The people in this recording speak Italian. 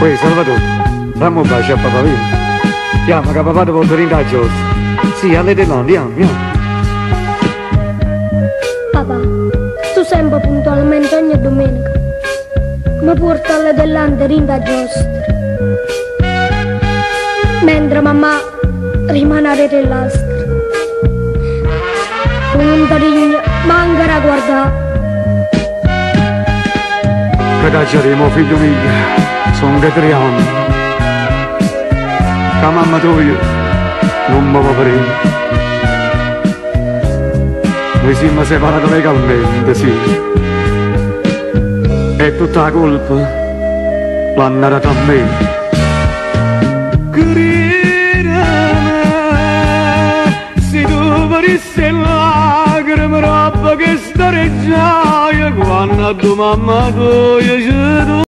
Poi Salvatore, dammi un bacio a papà, vieni. Chiama che papà ti porta in caccia. Sì, alle te no, andiamo. Papà, tu sempre puntualmente ogni domenica mi porta alle dell'ante in caccia. Mentre mamma rimane a relastra. Non ti rigna, manca a guardare. Che cacceremo, figlio mio, sono che 3 anni. Che mamma tua non mi va prendere. Noi siamo separati legalmente, sì. E tutta la colpa l'hanno data a me. Se tu venissi lacrime, roba che stareggiaia quando a tua mamma tua